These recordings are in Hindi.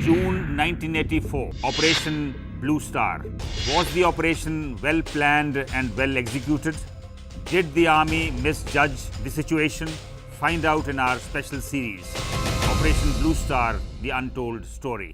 June 1984, Operation Blue Star. Was the operation well planned and well executed? Did the army misjudge the situation? Find out in our special series, Operation Blue Star, The Untold Story.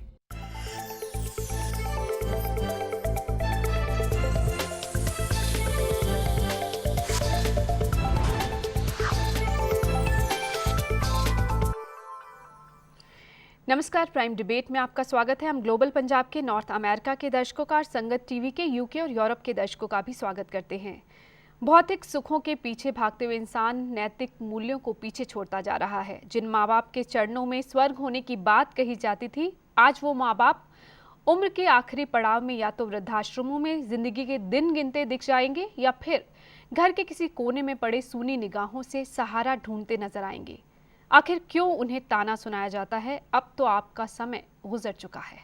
नमस्कार, प्राइम डिबेट में आपका स्वागत है। हम ग्लोबल पंजाब के नॉर्थ अमेरिका के दर्शकों का और संगत टीवी के यूके और यूरोप के दर्शकों का भी स्वागत करते हैं। भौतिक सुखों के पीछे भागते हुए इंसान नैतिक मूल्यों को पीछे छोड़ता जा रहा है। जिन माँ बाप के चरणों में स्वर्ग होने की बात कही जाती थी, आज वो माँ बाप उम्र के आखिरी पड़ाव में या तो वृद्धाश्रमों में जिंदगी के दिन गिनते दिख जाएंगे या फिर घर के किसी कोने में पड़े सूनी निगाहों से सहारा ढूंढते नजर आएंगे। आखिर क्यों उन्हें ताना सुनाया जाता है? अब तो आपका समय गुजर चुका है।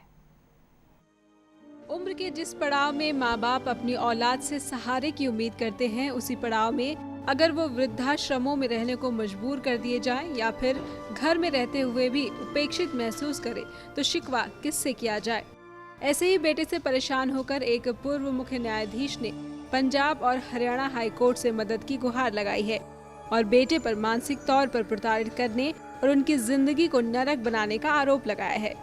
उम्र के जिस पड़ाव में माँ बाप अपनी औलाद से सहारे की उम्मीद करते हैं, उसी पड़ाव में अगर वो वृद्धाश्रमों में रहने को मजबूर कर दिए जाएं या फिर घर में रहते हुए भी उपेक्षित महसूस करे, तो शिकवा किससे किया जाए? ऐसे ही बेटे से परेशान होकर एक पूर्व मुख्य न्यायाधीश ने पंजाब और हरियाणा हाई कोर्ट से मदद की गुहार लगाई है और बेटे पर मानसिक तौर पर प्रताड़ित करने और उनकी जिंदगी को नरक बनाने का आरोप लगाया है।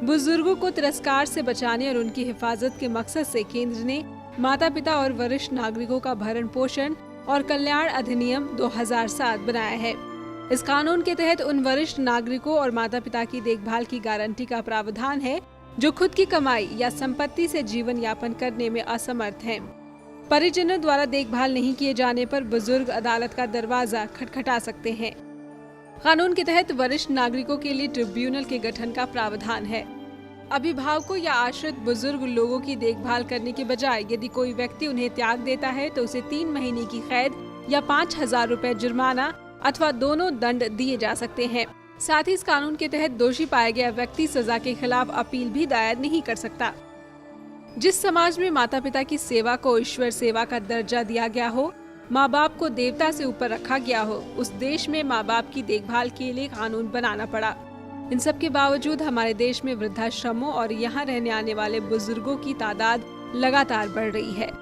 बुजुर्गों को तिरस्कार से बचाने और उनकी हिफाजत के मकसद से केंद्र ने माता पिता और वरिष्ठ नागरिकों का भरण पोषण और कल्याण अधिनियम 2007 बनाया है। इस कानून के तहत उन वरिष्ठ नागरिकों और माता पिता की देखभाल की गारंटी का प्रावधान है जो खुद की कमाई या संपत्ति से जीवन यापन करने में असमर्थ हैं। परिजनों द्वारा देखभाल नहीं किए जाने पर बुजुर्ग अदालत का दरवाजा खटखटा सकते हैं। कानून के तहत वरिष्ठ नागरिकों के लिए ट्रिब्यूनल के गठन का प्रावधान है। अभिभावकों या आश्रित बुजुर्ग लोगों की देखभाल करने के बजाय यदि कोई व्यक्ति उन्हें त्याग देता है तो उसे 3 महीने की कैद या 5,000 रुपए जुर्माना अथवा दोनों दंड दिए जा सकते हैं। साथ ही इस कानून के तहत दोषी पाया गया व्यक्ति सजा के खिलाफ अपील भी दायर नहीं कर सकता। जिस समाज में माता पिता की सेवा को ईश्वर सेवा का दर्जा दिया गया हो, माँ बाप को देवता से ऊपर रखा गया हो, उस देश में माँ बाप की देखभाल के लिए कानून बनाना पड़ा। इन सब के बावजूद हमारे देश में वृद्धाश्रमों और यहाँ रहने आने वाले बुजुर्गों की तादाद लगातार बढ़ रही है।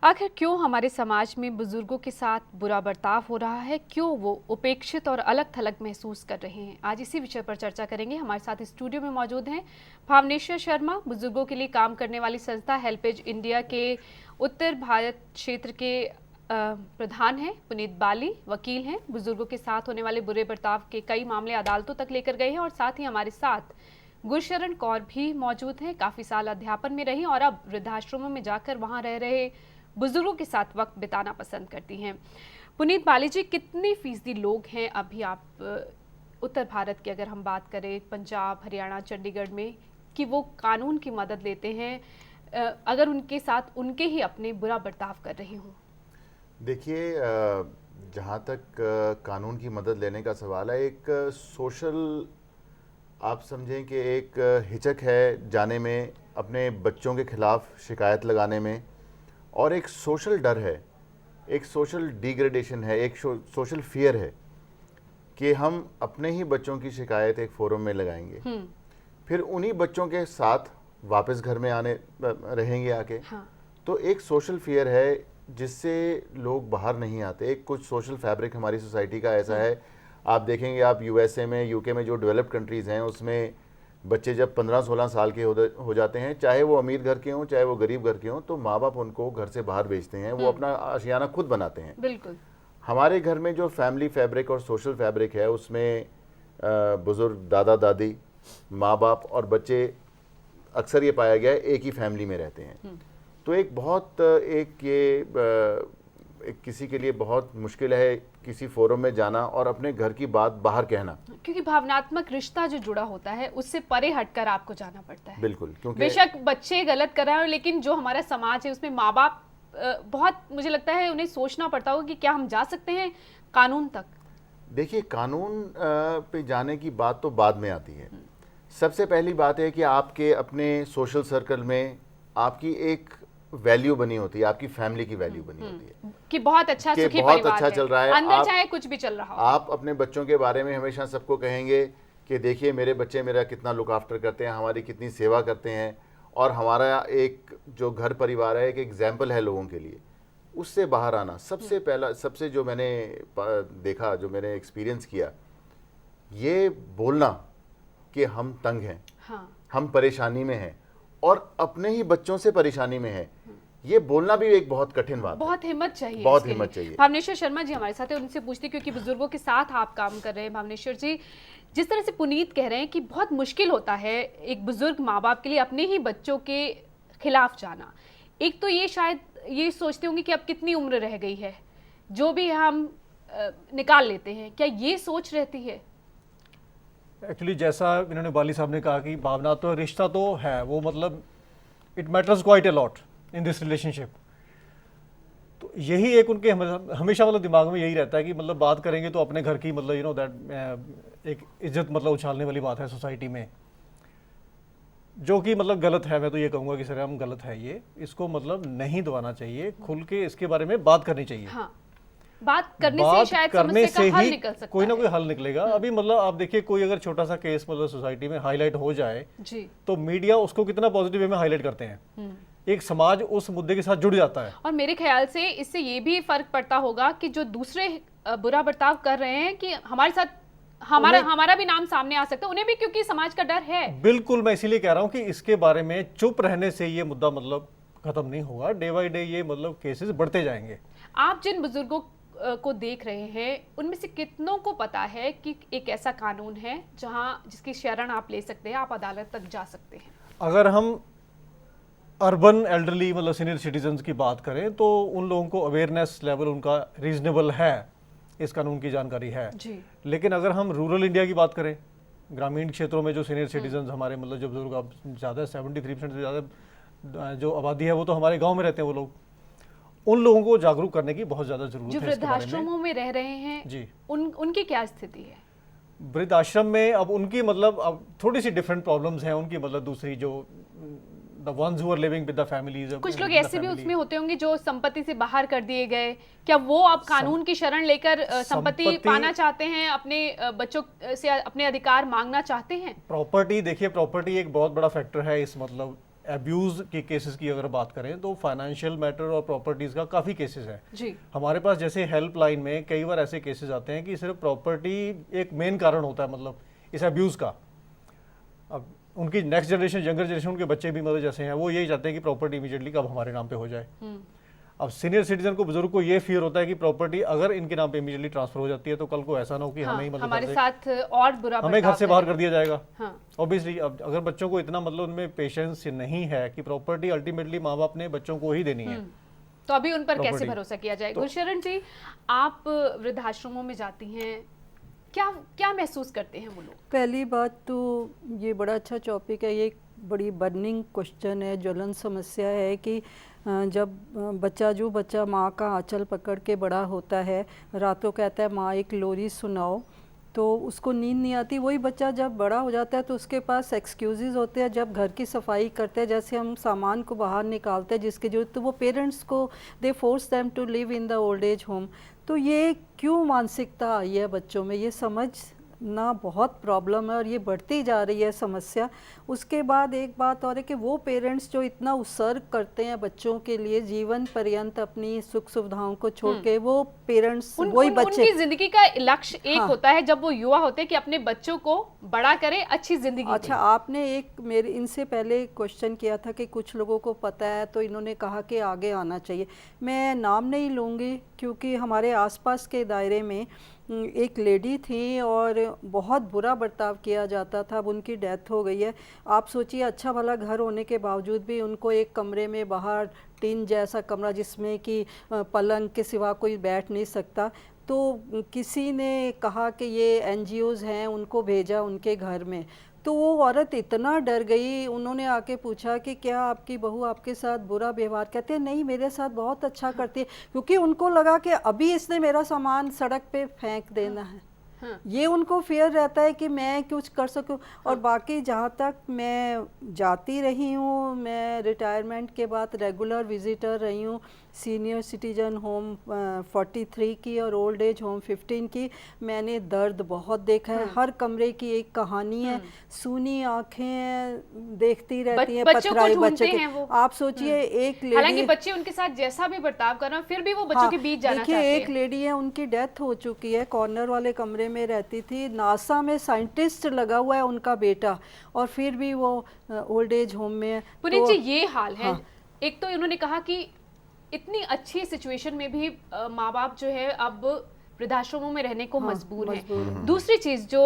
आखिर क्यों हमारे समाज में बुजुर्गों के साथ बुरा बर्ताव हो रहा है? क्यों वो उपेक्षित और अलग थलग महसूस कर रहे हैं? आज इसी विषय पर चर्चा करेंगे। हमारे साथ स्टूडियो में मौजूद हैं भावनेश्वर शर्मा, बुजुर्गों के लिए काम करने वाली संस्था हेल्पेज इंडिया के उत्तर भारत क्षेत्र के प्रधान हैं। पुनीत बाली वकील हैं, बुजुर्गों के साथ होने वाले बुरे बर्ताव के कई मामले अदालतों तक लेकर गए हैं। और साथ ही हमारे साथ गुरशरण कौर भी मौजूद हैं, काफ़ी साल अध्यापन में रही और अब वृद्धाश्रमों में जाकर वहाँ रह रहे बुजुर्गों के साथ वक्त बिताना पसंद करती हैं। पुनीत बाली जी, कितनी फीसदी लोग हैं अभी आप उत्तर भारत की अगर हम बात करें, पंजाब, हरियाणा, चंडीगढ़ में, कि वो कानून की मदद लेते हैं अगर उनके साथ उनके ही अपने बुरा बर्ताव कर रहे हों? देखिए, जहाँ तक कानून की मदद लेने का सवाल है, एक सोशल, आप समझें कि एक हिचक है जाने में, अपने बच्चों के खिलाफ शिकायत लगाने में, और एक सोशल डर है, एक सोशल डिग्रेडेशन है, एक सोशल फियर है कि हम अपने ही बच्चों की शिकायत एक फोरम में लगाएंगे, फिर उन्हीं बच्चों के साथ वापस घर में आने रहेंगे आके। हाँ। तो एक सोशल फियर है जिससे लोग बाहर नहीं आते। एक कुछ सोशल फैब्रिक हमारी सोसाइटी का ऐसा है, आप देखेंगे, आप यूएसए में, यूके में, जो डेवलप्ड कंट्रीज़ हैं, उसमें बच्चे जब 15-16 साल के हो जाते हैं, चाहे वो अमीर घर के हों चाहे वो गरीब घर के हों, तो माँ बाप उनको घर से बाहर भेजते हैं, वो अपना आशियाना खुद बनाते हैं। बिल्कुल। हमारे घर में जो फैमिली फैब्रिक और सोशल फैब्रिक है, उसमें बुजुर्ग, दादा दादी, माँ बाप और बच्चे, अक्सर ये पाया गया है एक ही फैमिली में रहते हैं। तो एक बहुत किसी के लिए बहुत मुश्किल है किसी फोरम में जाना और अपने घर की बात बाहर कहना, क्योंकि भावनात्मक रिश्ता जो जुड़ा होता है उससे परे हटकर आपको जाना पड़ता है। बिल्कुल, क्योंकि बेशक बच्चे गलत कर रहे हैं, लेकिन जो हमारा समाज है उसमें माँ बाप बहुत, मुझे लगता है उन्हें सोचना पड़ता होगा कि क्या हम जा सकते हैं कानून तक। देखिए, कानून पे जाने की बात तो बाद में आती है। सबसे पहली बात है कि आपके अपने सोशल सर्कल में आपकी एक वैल्यू बनी होती है, आपकी फैमिली की वैल्यू बनी होती है कि बहुत अच्छा कि सुखी बहुत परिवार अच्छा है, चल रहा है। अंदर चाहे कुछ भी चल रहा हो। आप अपने बच्चों के बारे में हमेशा सबको कहेंगे कि देखिए मेरे बच्चे मेरा कितना लुक आफ्टर करते हैं, हमारी कितनी सेवा करते हैं, और हमारा एक जो घर परिवार है एक एग्जाम्पल है लोगों के लिए। उससे बाहर आना सबसे पहला, सबसे जो मैंने देखा, जो मैंने एक्सपीरियंस किया, ये बोलना कि हम तंग हैं, हाँ। हम परेशानी में हैं और अपने ही बच्चों से परेशानी में हैं, ये बोलना भी एक बहुत कठिन बात है। बहुत हिम्मत चाहिए, बहुत इसके हिम्मत लिए। चाहिए। भावनेश्वर शर्मा जी हमारे साथ है, उनसे पूछते हैं, क्योंकि बुजुर्गों के साथ आप काम कर रहे हैं। भावनेश्वर जी, जिस तरह से पुनीत कह रहे हैं कि बहुत मुश्किल होता है एक बुजुर्ग माँ बाप के लिए अपने ही बच्चों के खिलाफ जाना। एक तो ये शायद ये सोचते होंगे कि अब कितनी उम्र रह गई है, जो भी हम निकाल लेते हैं, क्या ये सोच रहती है? एक्चुअली जैसा इन्होंने बाली साहब ने कहा कि भावना तो रिश्ता तो है, वो मतलब it matters quite a lot in this relationship. तो यही एक उनके हमेशा मतलब दिमाग में यही रहता है कि मतलब बात करेंगे तो अपने घर की मतलब यू नो दैट एक इज्जत मतलब उछालने वाली बात है सोसाइटी में, जो कि मतलब गलत है। मैं तो ये कहूँगा कि सर हम गलत है, ये इसको मतलब नहीं दबाना चाहिए, खुल के इसके बारे में बात करनी चाहिए। हाँ, बात करने बात से शायद करने समस्या से का हल ही निकल सकता कोई ना है। कोई हल निकलेगा। अभी मतलब आप देखिए, कोई अगर छोटा सा केस मतलब सोसाइटी में हाईलाइट हो जाए जी, तो मीडिया उसको कितना पॉजिटिव वे में हाईलाइट करते हैं, एक समाज उस मुद्दे के साथ जुड़ जाता है। और मेरे ख्याल से इससे ये भी फर्क पड़ता होगा कि जो दूसरे बुरा बर्ताव कर रहे हैं कि हमारे साथ हमारा भी नाम सामने आ सकता है, उन्हें भी क्योंकि समाज का डर है। बिल्कुल, मैं इसीलिए कह रहा हूं कि इसके बारे में चुप रहने से ये मुद्दा मतलब खत्म नहीं होगा। डे बाय डे ये मतलब केसेस बढ़ते जाएंगे। आप जिन बुजुर्गों को देख रहे हैं, उनमें से कितनों को पता है कि एक ऐसा कानून है जिसकी शरण आप ले सकते हैं, आप अदालत तक जा सकते हैं? अगर हम अर्बन एल्डरली मतलब सीनियर सिटीजन्स की बात करें तो उन लोगों को अवेयरनेस लेवल उनका रीजनेबल है, इस कानून की जानकारी है जी। लेकिन अगर हम रूरल इंडिया की बात करें, ग्रामीण क्षेत्रों में जो सीनियर सिटीजन्स हमारे मतलब जो बुजुर्ग अब ज़्यादा 73% से ज़्यादा जो आबादी है वो तो हमारे गांव में रहते हैं, वो लोग, उन लोगों को जागरूक करने की बहुत ज़्यादा जरूरत जो है इसके बारे में। वृद्धाश्रमों में रह रहे हैं जी, उनकी क्या स्थिति है? वृद्धाश्रम में अब उनकी मतलब अब थोड़ी सी डिफरेंट प्रॉब्लम्स हैं उनकी, मतलब दूसरी जो the ones who are living with the families. कुछ लोग ऐसे भी उसमें होते होंगे जो संपत्ति से बाहर कर दिए गए, क्या वो अब कानून की शरण लेकर संपत्ति पाना चाहते हैं, अपने बच्चों से अपने अधिकार मांगना चाहते हैं? प्रॉपर्टी, देखिए प्रॉपर्टी एक बहुत बड़ा फैक्टर है इस मतलब एब्यूज के केसेस की अगर बात करें तो फाइनेंशियल मैटर और प्रॉपर्टीज का काफ़ी केसेस है जी। हमारे पास। जैसे हेल्पलाइन में कई बार ऐसे केसेस आते हैं कि सिर्फ प्रॉपर्टी एक मेन कारण होता है मतलब इस अब्यूज़ का। अब उनकी नेक्स्ट जनरेशन, यंगर जनरेशन, उनके बच्चे भी मतलब जैसे हैं वो यही चाहते हैं कि प्रॉपर्टी इमीडिएटली कब हमारे नाम पे हो जाए। अब सीनियर सिटीजन को, बुजुर्ग को ये फियर होता है कि प्रॉपर्टी अगर इनके नाम पे इमीडिएटली ट्रांसफर हो जाती है तो कल को ऐसा ना हो कि हाँ, हमें ही मतलब हमारे घर से- साथ और बुरा हमें घर बर्ताव से बाहर करें। कर दिया जाएगा। हाँ। ऑब्वियसली अब अगर बच्चों को इतना मतलब उनमें पेशेंस नहीं है कि प्रॉपर्टी अल्टीमेटली माँ बाप ने बच्चों को ही देनी है, तो अभी उन पर कैसे प्रॉपर्टी। भरोसा किया जाए? गुरशरण जी, आप वृद्धाश्रमों में जाती हैं, क्या क्या महसूस करते हैं वो लोग? पहली बात तो ये बड़ा अच्छा टॉपिक है, ये बड़ी बर्निंग क्वेश्चन है, ज्वलन समस्या है कि जब बच्चा माँ का आंचल पकड़ के बड़ा होता है, रातों कहता है माँ एक लोरी सुनाओ, तो उसको नींद नहीं आती। वही बच्चा जब बड़ा हो जाता है तो उसके पास एक्सक्यूज़ेस होते हैं। जब घर की सफाई करते हैं, जैसे हम सामान को बाहर निकालते हैं जिसकी जरूरत, तो वो पेरेंट्स को they force them to live in the old age home. तो ये क्यों मानसिकता आई है बच्चों में, ये समझना बहुत प्रॉब्लम है और ये बढ़ती जा रही है समस्या। उसके बाद एक बात और है कि वो पेरेंट्स जो इतना उत्सर्ग करते हैं बच्चों के लिए, जीवन पर्यंत अपनी सुख सुविधाओं को छोड़ के, वो पेरेंट्स वही बच्चे, उनकी जिंदगी का लक्ष्य एक हाँ। होता है जब वो युवा होते हैं कि अपने बच्चों को बड़ा करें, अच्छी जिंदगी अच्छा, आपने एक मेरे इनसे पहले क्वेश्चन किया था कि कुछ लोगों को पता है तो इन्होंने कहा कि आगे आना चाहिए। मैं नाम नहीं लूँगी क्योंकि हमारे आसपास के दायरे में एक लेडी थी और बहुत बुरा बर्ताव किया जाता था। अब उनकी डेथ हो गई है। आप सोचिए, अच्छा भला घर होने के बावजूद भी उनको एक कमरे में बाहर टीन जैसा कमरा जिसमें कि पलंग के सिवा कोई बैठ नहीं सकता, तो किसी ने कहा कि ये एनजीओज़ हैं, उनको भेजा उनके घर में। तो वो औरत इतना डर गई, उन्होंने आके पूछा कि क्या आपकी बहू आपके साथ बुरा व्यवहार कहते हैं? नहीं, मेरे साथ बहुत अच्छा करती है, क्योंकि उनको लगा कि अभी इसने मेरा सामान सड़क पे फेंक देना है। ये उनको फियर रहता है कि मैं कुछ कर सकूं। और बाकी जहाँ तक मैं जाती रही हूँ, मैं रिटायरमेंट के बाद रेगुलर विजिटर रही हूँ सीनियर सिटीजन होम 43 की और ओल्ड एज होम 15 की। मैंने दर्द बहुत देखा है, हर कमरे की एक कहानी है, सूनी आंखें हैं, देखती रहती हैं बच्चों को पथराई ढूंढते बच्चे हैं वो। के। आप सोचिए एक हालांकि लेडी, बच्चे उनके साथ जैसा भी बर्ताव कर रहे हैं फिर भी वो बच्चों के बीच जाना देखिए चाहते एक हैं। लेडी है, उनकी डेथ हो चुकी है, कॉर्नर वाले कमरे में रहती थी, नासा में साइंटिस्ट लगा हुआ है उनका बेटा, और फिर भी वो ओल्ड एज होम में है। पुनीत तो जी ये हाल है। हाँ। एक तो इन्होंने कहा कि इतनी अच्छी सिचुएशन में भी माँ बाप जो है अब वृद्धाश्रमों में रहने को मजबूर हैं। दूसरी चीज जो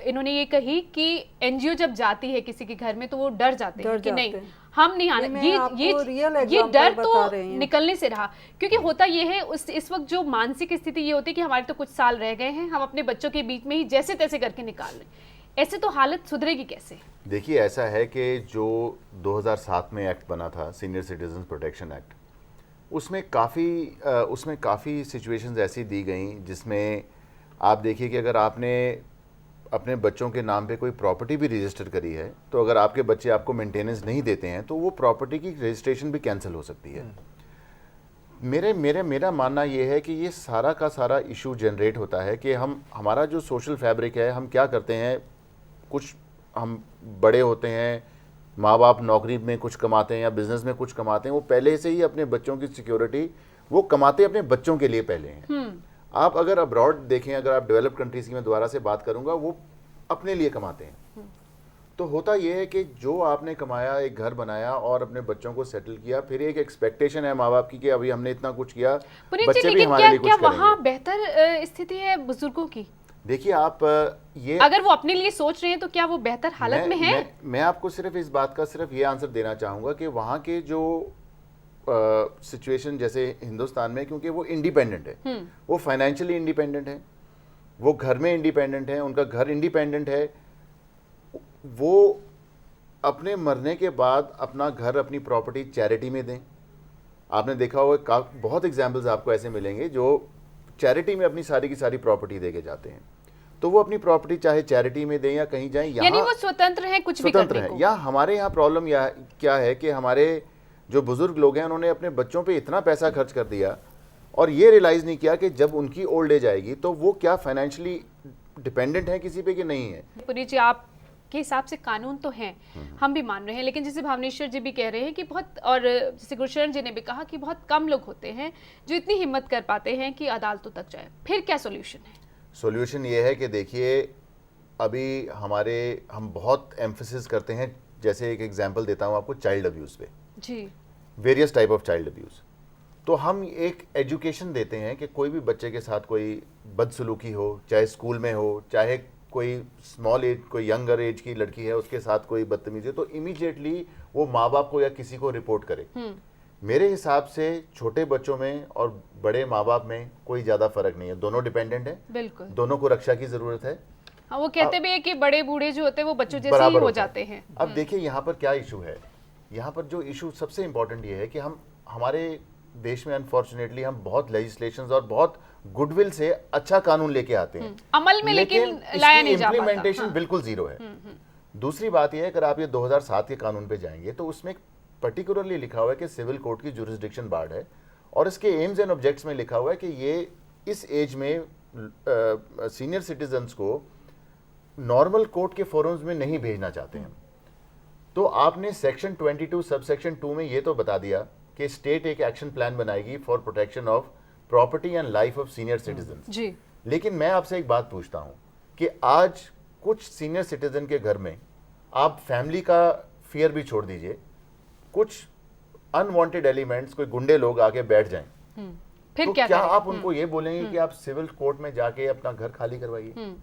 इन्होंने ये कही कि एनजीओ जब जाती है किसी के घर में तो वो डर जाते हैं कि नहीं हम नहीं आने। ये डर तो निकलने से रहा, क्योंकि होता ये है इस वक्त जो मानसिक स्थिति ये होती है कि हमारे तो कुछ साल रह गए हैं, हम अपने बच्चों के बीच में ही जैसे तैसे करके निकाल रहे हैं। ऐसे तो हालत सुधरेगी कैसे? देखिए ऐसा है कि जो 2007 में एक्ट बना था सीनियर सिटीजन प्रोटेक्शन एक्ट, उसमें काफ़ी सिचुएशंस ऐसी दी गई जिसमें आप देखिए कि अगर आपने अपने बच्चों के नाम पे कोई प्रॉपर्टी भी रजिस्टर करी है तो अगर आपके बच्चे आपको मेंटेनेंस नहीं देते हैं तो वो प्रॉपर्टी की रजिस्ट्रेशन भी कैंसिल हो सकती है। मेरा मानना ये है कि ये सारा का सारा इशू जनरेट होता है कि हमारा जो सोशल फैब्रिक है, हम क्या करते हैं, कुछ हम बड़े होते हैं, माँ बाप नौकरी में कुछ कमाते हैं या बिजनेस में कुछ कमाते हैं, वो पहले से ही अपने बच्चों की सिक्योरिटी वो कमाते अपने बच्चों के लिए पहले हैं। आप अगर अब्रॉड देखें, अगर आप डेवलप्ड कंट्रीज की मैं दोबारा से बात करूंगा, वो अपने लिए कमाते हैं। तो होता यह है कि जो आपने कमाया, एक घर बनाया और अपने बच्चों को सेटल किया, फिर एक एक्सपेक्टेशन है माँ बाप की कि अभी हमने इतना कुछ किया, बच्चे भी हमारे लिए कुछ करेंगे। वहाँ बेहतर स्थिति है बुजुर्गों की? देखिए आप ये अगर वो अपने लिए सोच रहे हैं तो क्या वो बेहतर हालत में है? मैं आपको सिर्फ इस बात का सिर्फ ये आंसर देना चाहूंगा कि वहाँ के जो सिचुएशन जैसे हिंदुस्तान में, क्योंकि वो इंडिपेंडेंट है, वो फाइनेंशियली इंडिपेंडेंट है, वो घर में इंडिपेंडेंट है, उनका घर इंडिपेंडेंट है, वो अपने मरने के बाद अपना घर, अपनी प्रॉपर्टी चैरिटी में दें। आपने देखा होगा बहुत एग्जाम्पल्स आपको ऐसे मिलेंगे जो चैरिटी में अपनी सारी की सारी प्रॉपर्टी दे के जाते हैं। तो वो अपनी प्रॉपर्टी चाहे चैरिटी में दें या कहीं जाएं, यानी वो स्वतंत्र है कुछ भी करने को। या हमारे यहाँ प्रॉब्लम क्या है कि हमारे जो बुजुर्ग लोग हैं उन्होंने अपने बच्चों पे इतना पैसा खर्च कर दिया और ये रियलाइज नहीं किया कि जब उनकी ओल्ड एज आएगी तो वो क्या फाइनेंशियली डिपेंडेंट है किसी पे कि नहीं है। पुनीत जी आपके हिसाब से कानून तो हैं, हम भी मान रहे हैं, लेकिन जैसे भावनेश्वर जी भी कह रहे हैं कि बहुत, और जैसे गुरशरण जी ने भी कहा कि बहुत कम लोग होते हैं जो इतनी हिम्मत कर पाते हैं कि अदालतों तक जाए। फिर क्या सोल्यूशन है? सोल्यूशन ये है कि देखिए अभी हम बहुत एम्फेसिस करते हैं, जैसे एक एग्जांपल देता हूँ आपको, चाइल्ड अब्यूज़ पे जी, various type of child abuse. तो हम एक एजुकेशन देते हैं कि कोई भी बच्चे के साथ कोई बदसलूकी हो, चाहे स्कूल में हो, चाहे कोई स्मॉल एज, कोई यंगर एज की लड़की है उसके साथ कोई बदतमीजी हो, तो इमीडिएटली वो माँ बाप को या किसी को रिपोर्ट करे। मेरे हिसाब से छोटे बच्चों में और बड़े माँ बाप में कोई ज़्यादा फर्क नहीं है, दोनों डिपेंडेंट है, बिल्कुल, दोनों को रक्षा की ज़रूरत है। हाँ, वो कहते भी है कि बड़े बूढ़े जो होते हैं वो बच्चों जैसे ही हो जाते हैं। अब देखिए यहाँ पर क्या इशू है, यहाँ पर जो इशू सबसे इम्पोर्टेंट ये है कि हमारे देश में अनफॉर्चुनेटली हम बहुत लेजिस्लेशंस और बहुत गुडविल से अच्छा कानून लेके आते हैं, अमल में लेकिन लाया नहीं जा पाता। इम्प्लीमेंटेशन बिल्कुल जीरो है। दूसरी बात यह है, अगर आप ये 2007 के कानून पे जाएंगे तो उसमें पर्टिकुलरली लिखा हुआ है कि सिविल कोर्ट की जुरिस्डिक्शन बार्ड है, और इसके एम्स एंड ऑब्जेक्ट्स में लिखा हुआ है कि ये इस एज में सीनियर सिटीजन्स को नॉर्मल कोर्ट के फोरम्स में नहीं भेजना चाहते हैं। तो आपने सेक्शन 22 सब सेक्शन 2 में ये तो बता दिया कि स्टेट एक एक्शन प्लान बनाएगी for protection of property and life of senior citizens जी। लेकिन मैं आपसे एक बात पूछता हूं कि आज कुछ सीनियर सिटीजन के घर में आप फैमिली का फियर भी छोड़ दीजिए, कुछ अनवांटेड एलिमेंट्स, कोई गुंडे लोग आके बैठ जाएं, फिर तो क्या आप उनको ये बोलेंगे कि आप सिविल कोर्ट में जाके अपना घर खाली करवाइए?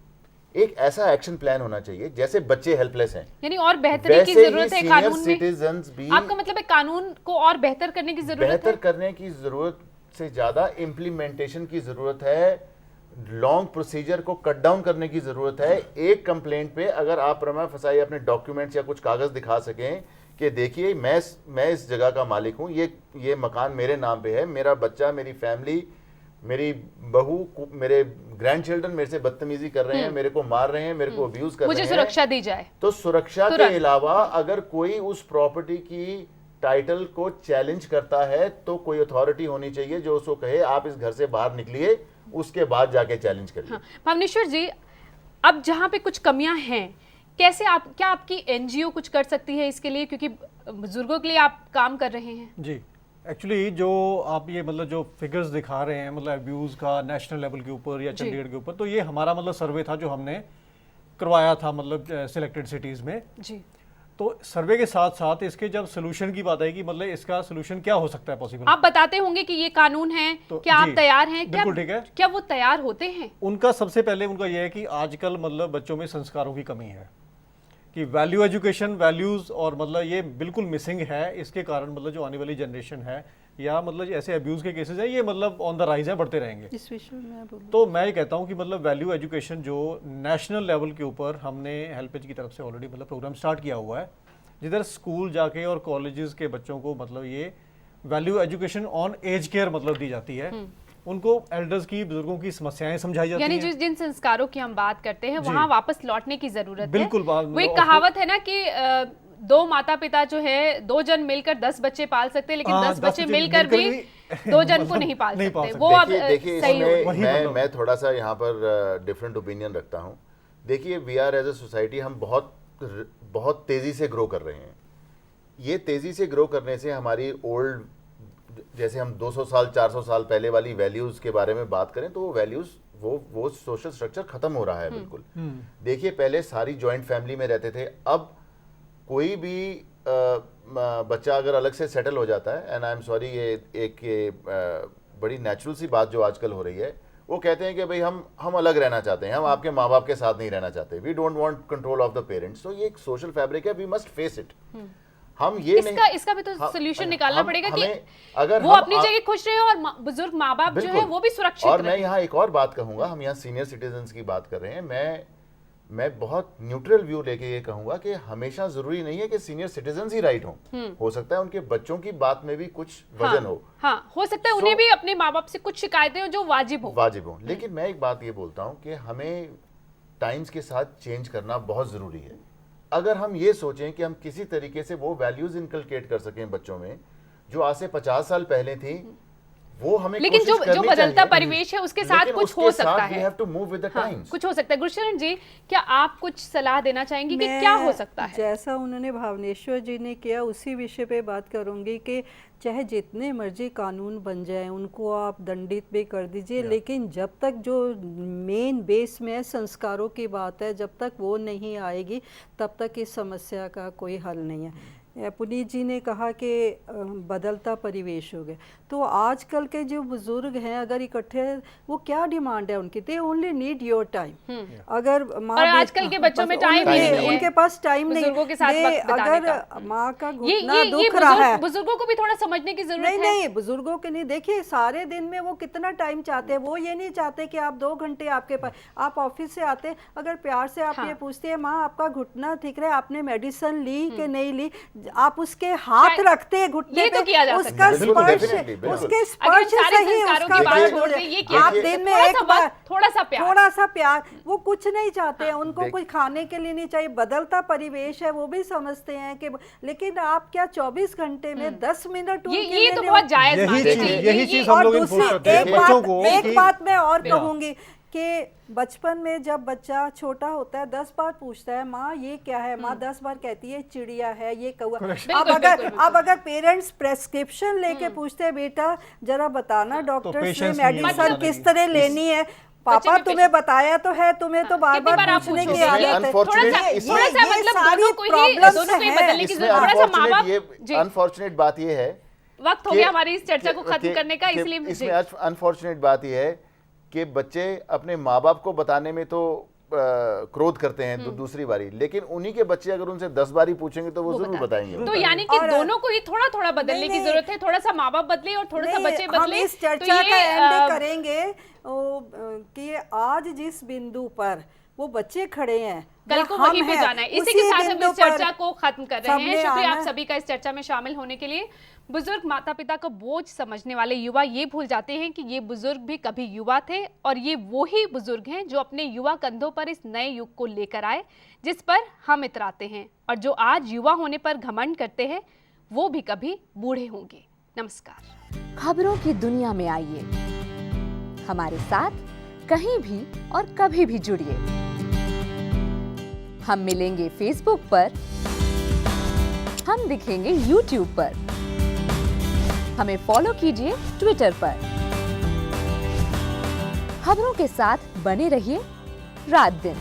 एक ऐसा एक्शन प्लान होना चाहिए, जैसे बच्चे हेल्पलेस हैं, यानी और बेहतरी की जरूरत है कानून में। सिटीजन्स भी, आपका मतलब है कानून को और बेहतर करने की जरूरत है? बेहतर करने की जरूरत से ज्यादा इम्प्लीमेंटेशन की जरूरत है, लॉन्ग प्रोसीजर को कट डाउन करने की जरूरत है। एक कंप्लेंट पे अगर आप प्रमा फसाई अपने डॉक्यूमेंट्स या कुछ कागज दिखा सकें कि देखिए मैं इस जगह का मालिक हूँ, ये मकान मेरे नाम पे है, मेरा बच्चा, मेरी फैमिली मेरी बहू मेरे ग्रैंड चिल्ड्रन मेरे से बदतमीजी कर रहे हैं, मेरे को मार रहे हैं, मेरे को अब्यूज कर रहे मुझे हैं, सुरक्षा दी जाए। तो सुरक्षा के अलावा अगर कोई उस प्रॉपर्टी की टाइटल को चैलेंज करता है तो कोई अथॉरिटी होनी चाहिए जो उसको कहे आप इस घर से बाहर निकलिए, उसके बाद जाके चैलेंज करिए। हाँ, भावनेश्वर जी, अब जहाँ पे कुछ कमियां हैं, कैसे आप, क्या आपकी एनजीओ कुछ कर सकती है इसके लिए, क्योंकि बुजुर्गों के लिए आप काम कर रहे हैं? जी, एक्चुअली जो आप ये मतलब जो फिगर्स दिखा रहे हैं मतलब अब्यूज़ का नेशनल लेवल के ऊपर या चंडीगढ़ के ऊपर, तो ये हमारा मतलब सर्वे था जो हमने करवाया था मतलब सिलेक्टेड सिटीज़ में। जी, तो सर्वे के साथ साथ इसके जब सोल्यूशन की बात आएगी, मतलब इसका सोल्यूशन क्या हो सकता है पॉसिबल, आप बताते होंगे कि ये कानून है, तो क्या आप जी, तैयार हैं? क्या बिल्कुल ठीक है। क्या वो तैयार होते हैं? उनका सबसे पहले उनका यह है कि आजकल मतलब बच्चों में संस्कारों की कमी है, कि वैल्यू एजुकेशन, वैल्यूज़ और मतलब ये बिल्कुल मिसिंग है। इसके कारण मतलब जो आने वाली जनरेशन है या मतलब ऐसे अब्यूज़ के केसेस हैं ये मतलब ऑन द राइज हैं, बढ़ते रहेंगे। इस विषय में आप बोलिए। तो मैं ये कहता हूँ कि मतलब वैल्यू एजुकेशन जो नेशनल लेवल के ऊपर हमने हेल्पेज की तरफ से ऑलरेडी मतलब प्रोग्राम स्टार्ट किया हुआ है, जिधर स्कूल जाके और कॉलेजेस के बच्चों को मतलब ये value education on age care मतलब दी जाती है। उनको एल्डर्स की, बुजुर्गों की समस्याएं समझाई जाती यानी हैं। जिन संस्कारों की हम बात करते हैं जी। वहां वापस लौटने की जरूरत है। बिल्कुल वो एक कहावत है ना कि दो माता पिता जो है, 2 जन मिलकर 10 बच्चे पाल सकते हैं, लेकिन 10 बच्चे मिलकर भी 2 जन को नहीं पाल सकते। वो अब देखिए सही हो। इसमें मैं थोड़ा सा यहाँ पर डिफरेंट ओपिनियन रखता हूँ। देखिए, we are as a society हम बहुत तेजी से ग्रो कर रहे हैं। ये तेजी से ग्रो करने से हमारी ओल्ड, जैसे हम 200 साल 400 साल पहले वाली वैल्यूज के बारे में बात करें तो वो वैल्यूज वो सोशल स्ट्रक्चर खत्म हो रहा है बिल्कुल। देखिए, पहले सारी जॉइंट फैमिली में रहते थे, अब कोई भी बच्चा अगर अलग से सेटल हो जाता है, एंड आई एम सॉरी, ये एक बड़ी नेचुरल सी बात जो आजकल हो रही है, वो कहते हैं कि भाई हम अलग रहना चाहते हैं, हम आपके माँ बाप के साथ नहीं रहना चाहते, we don't want control of the parents. तो ये एक सोशल फैब्रिक है, वी मस्ट फेस इट। हम ये इसका भी तो सोल्यूशन निकालना पड़ेगा कि अगर वो अपनी जगह खुश रहे और बुजुर्ग माँ बाप जो है वो भी सुरक्षित और रहे। मैं यहाँ एक और बात कहूंगा, हम यहाँ सीनियर सिटीजन्स की बात कर रहे हैं, मैं बहुत न्यूट्रल व्यू लेके ये कहूंगा कि हमेशा जरूरी नहीं है कि सीनियर सिटीजन्स ही राइट हो सकता है उनके बच्चों की बात में भी कुछ वजन हो। हाँ, हो सकता है उन्हें भी अपने माँ बाप से कुछ शिकायतें हो जो वाजिब हो। लेकिन मैं एक बात ये बोलता हूँ कि हमें टाइम्स के साथ चेंज करना बहुत जरूरी है। अगर हम ये सोचें कि हम किसी तरीके से वो वैल्यूज इनकलकेट कर सकें बच्चों में जो आज से 50 साल पहले थी, वो हमें लेकिन जो बदलता परिवेश है उसके साथ कुछ हो सकता है। कुछ हो सकता है। गुरशरण जी, क्या आप कुछ सलाह देना चाहेंगी कि क्या हो सकता है? जैसा उन्होंने भावनेश्वर जी ने किया उसी विषय पे बात करूंगी कि चाहे जितने मर्जी कानून बन जाए उनको आप दंडित भी कर दीजिए, लेकिन जब तक जो मेन बेस में संस्कारों की बात है, जब तक वो नहीं आएगी तब तक इस समस्या का कोई हल नहीं है। पुनीत जी ने कहा कि बदलता परिवेश हो गया, तो आजकल के जो बुजुर्ग हैं अगर इकट्ठे, वो क्या डिमांड है उनकी? They only need your time. अगर माँ, आजकल के बच्चों में टाइम नहीं है, उनके पास टाइम नहीं, बुजुर्गों के साथ वक्त बिताने का। अगर माँ का घुटना दुख रहा है, बुजुर्गों को भी थोड़ा समझने की जरूरत है। नहीं, बुजुर्गों के नहीं। देखिए, सारे दिन में वो कितना टाइम चाहते हैं, वो ये नहीं चाहते कि आप 2 घंटे आपके पास, आप ऑफिस से आते अगर प्यार से आप ये पूछते हैं, माँ आपका घुटना ठीक रहा है, आपने मेडिसिन ली कि नहीं ली, आप उसके हाथ रखते हैं घुटने पे, उसका स्पर्श, उसके स्पर्श से ही उसका आप दिन में एक बार थोड़ा सा प्यार, वो कुछ नहीं चाहते हैं, उनको कुछ खाने के लिए नहीं चाहिए। बदलता परिवेश है, वो भी समझते हैं कि, लेकिन आप क्या 24 घंटे में 10 मिनट ये तो बहुत जायज यही चीज हम लोग इन्फोर्स करते हैं बच्चों को। एक बात मैं और कहूंगी कि बचपन में जब बच्चा छोटा होता है 10 बार पूछता है माँ ये क्या है, माँ 10 बार कहती है चिड़िया है, ये कौवा। अब अगर पेरेंट्स प्रेस्क्रिप्शन लेके पूछते हैं बेटा जरा बताना डॉक्टर से मेडिसिन किस तरह लेनी है, पापा तुम्हें बताया तो है, तुम्हें तो बार बार पूछने की आदत है। अनफॉर्चुनेट बात ये है, वक्त हो गया हमारी इस चर्चा को खत्म करने का, इसलिए इसमें अनफॉर्चुनेट बात ये है कि बच्चे अपने माँ बाप को बताने में तो क्रोध करते हैं तो दूसरी बारी, लेकिन उन्हीं के बच्चे अगर उनसे 10 बारी पूछेंगे तो वो जरूर बताएंगे। तो यानी कि दोनों को ही थोड़ा थोड़ा बदलने की जरूरत है, थोड़ा सा माँ बाप बदले और थोड़ा सा बच्चे बदले। हम इस चर्चा का एंड करेंगे कि आज जिस बिंदु पर वो बच्चे खड़े हैं, कल को हम वहीं पे हैं, जाना है। इसी उसी के साथ हम बिंदु इस चर्चा पर को खत्म कर रहे हैं। सबने शुक्रिया आना आप सभी का इस चर्चा में शामिल होने के लिए। बुजुर्ग माता पिता का बोझ समझने वाले युवा ये भूल जाते हैं कि ये बुजुर्ग भी कभी युवा थे और ये वही बुजुर्ग हैं जो अपने युवा कंधों पर इस नए युग को लेकर आए जिस पर हम इतराते हैं, और जो आज युवा होने पर घमंड करते हैं वो भी कभी बूढ़े होंगे। नमस्कार। खबरों की दुनिया में आइए, हमारे साथ कहीं भी और कभी भी जुड़िए। हम मिलेंगे फेसबुक पर, हम दिखेंगे यूट्यूब पर, हमें फॉलो कीजिए ट्विटर पर। खबरों के साथ बने रहिए रात दिन।